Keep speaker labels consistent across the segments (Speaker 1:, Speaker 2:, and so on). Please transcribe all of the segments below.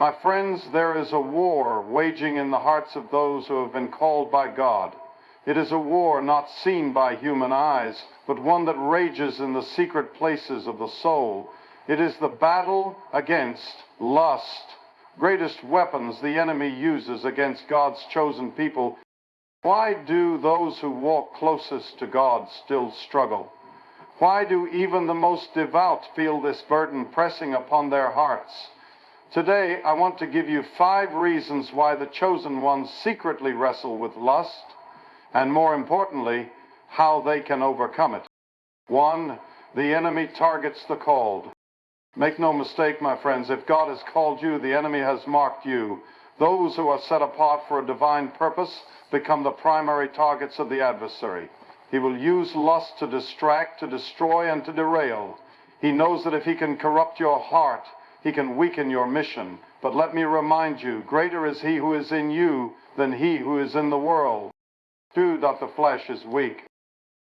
Speaker 1: My friends, there is a war waging in the hearts of those who have been called by God. It is a war not seen by human eyes, but one that rages in the secret places of the soul. It is the battle against lust. Greatest weapons the enemy uses against God's chosen people. Why do those who walk closest to God still struggle? Why do even the most devout feel this burden pressing upon their hearts? Today, I want to give you 5 reasons why the chosen ones secretly wrestle with lust, and more importantly, how they can overcome it. 1, the enemy targets the called. Make no mistake, my friends, if God has called you, the enemy has marked you. Those who are set apart for a divine purpose become the primary targets of the adversary. He will use lust to distract, to destroy, and to derail. He knows that if he can corrupt your heart, he can weaken your mission. But let me remind you, greater is he who is in you than he who is in the world. 2, that the flesh is weak.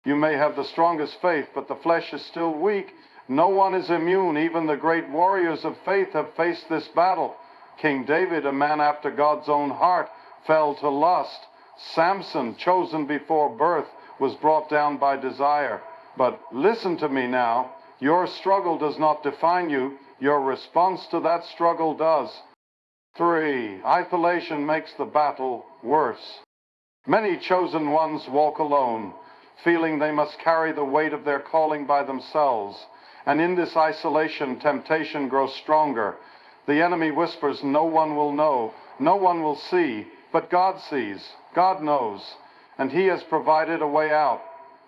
Speaker 1: You may have the strongest faith, but the flesh is still weak. No one is immune. Even the great warriors of faith have faced this battle. King David, a man after God's own heart, fell to lust. Samson, chosen before birth, was brought down by desire. But listen to me now. Your struggle does not define you. Your response to that struggle does. 3, isolation makes the battle worse. Many chosen ones walk alone, feeling they must carry the weight of their calling by themselves. And in this isolation, temptation grows stronger. The enemy whispers, no one will know, no one will see, but God sees, God knows, and he has provided a way out.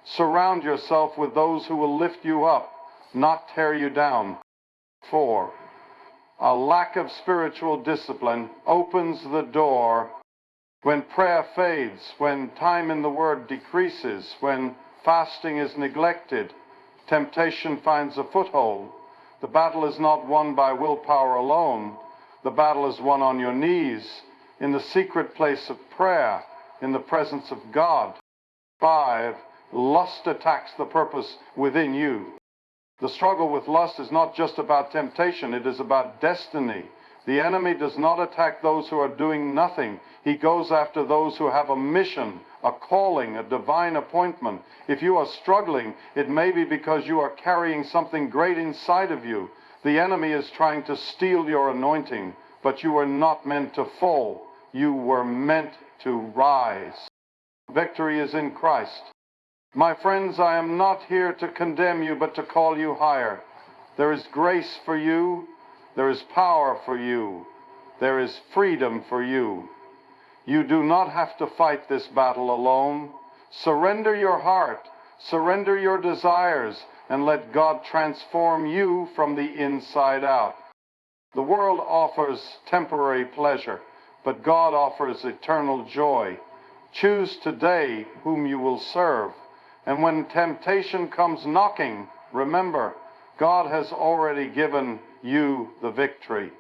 Speaker 1: Surround yourself with those who will lift you up, not tear you down. 4, a lack of spiritual discipline opens the door. When prayer fades, when time in the Word decreases, when fasting is neglected, temptation finds a foothold. The battle is not won by willpower alone. The battle is won on your knees, in the secret place of prayer, in the presence of God. 5, lust attacks the purpose within you. The struggle with lust is not just about temptation, it is about destiny. The enemy does not attack those who are doing nothing. He goes after those who have a mission, a calling, a divine appointment. If you are struggling, it may be because you are carrying something great inside of you. The enemy is trying to steal your anointing, but you were not meant to fall. You were meant to rise. Victory is in Christ. My friends, I am not here to condemn you, but to call you higher. There is grace for you. There is power for you. There is freedom for you. You do not have to fight this battle alone. Surrender your heart, surrender your desires, and let God transform you from the inside out. The world offers temporary pleasure, but God offers eternal joy. Choose today whom you will serve. And when temptation comes knocking, remember, God has already given you the victory.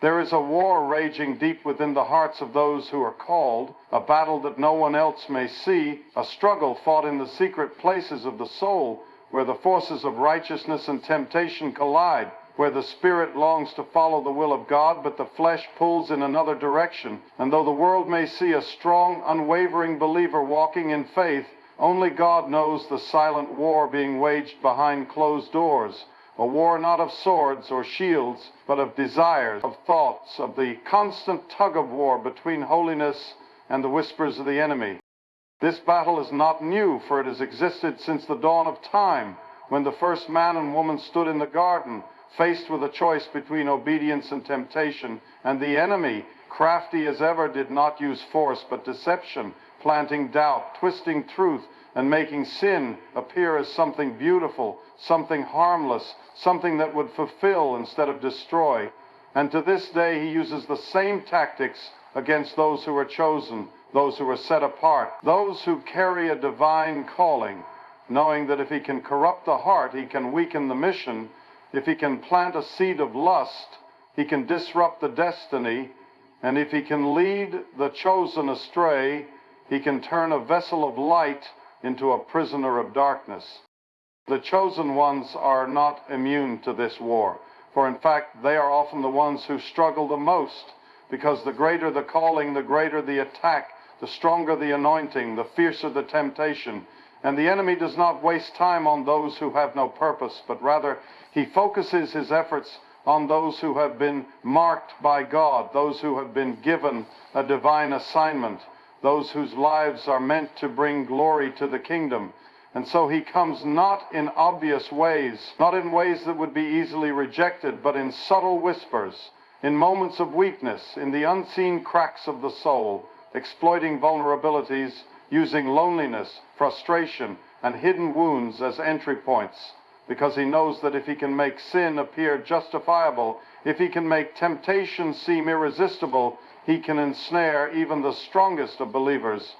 Speaker 1: There is a war raging deep within the hearts of those who are called, a battle that no one else may see, a struggle fought in the secret places of the soul, where the forces of righteousness and temptation collide, where the spirit longs to follow the will of God, but the flesh pulls in another direction. And though the world may see a strong, unwavering believer walking in faith, only God knows the silent war being waged behind closed doors. A war not of swords or shields, but of desires, of thoughts, of the constant tug-of-war between holiness and the whispers of the enemy. This battle is not new, for it has existed since the dawn of time, when the first man and woman stood in the garden, faced with a choice between obedience and temptation, and the enemy, crafty as ever, did not use force but deception, planting doubt, twisting truth, and making sin appear as something beautiful, something harmless, something that would fulfill instead of destroy. And to this day he uses the same tactics against those who are chosen, those who are set apart, those who carry a divine calling, knowing that if he can corrupt the heart, he can weaken the mission. If he can plant a seed of lust, he can disrupt the destiny. And if he can lead the chosen astray, he can turn a vessel of light into a prisoner of darkness. The chosen ones are not immune to this war, For in fact, they are often the ones who struggle the most, because the greater the calling, the greater the attack, the stronger the anointing, the fiercer the temptation. And the enemy does not waste time on those who have no purpose, but rather he focuses his efforts on those who have been marked by God, those who have been given a divine assignment, those whose lives are meant to bring glory to the kingdom. And so he comes not in obvious ways, not in ways that would be easily rejected, but in subtle whispers, in moments of weakness, in the unseen cracks of the soul, exploiting vulnerabilities, using loneliness, frustration, and hidden wounds as entry points, because he knows that if he can make sin appear justifiable, if he can make temptation seem irresistible, he can ensnare even the strongest of believers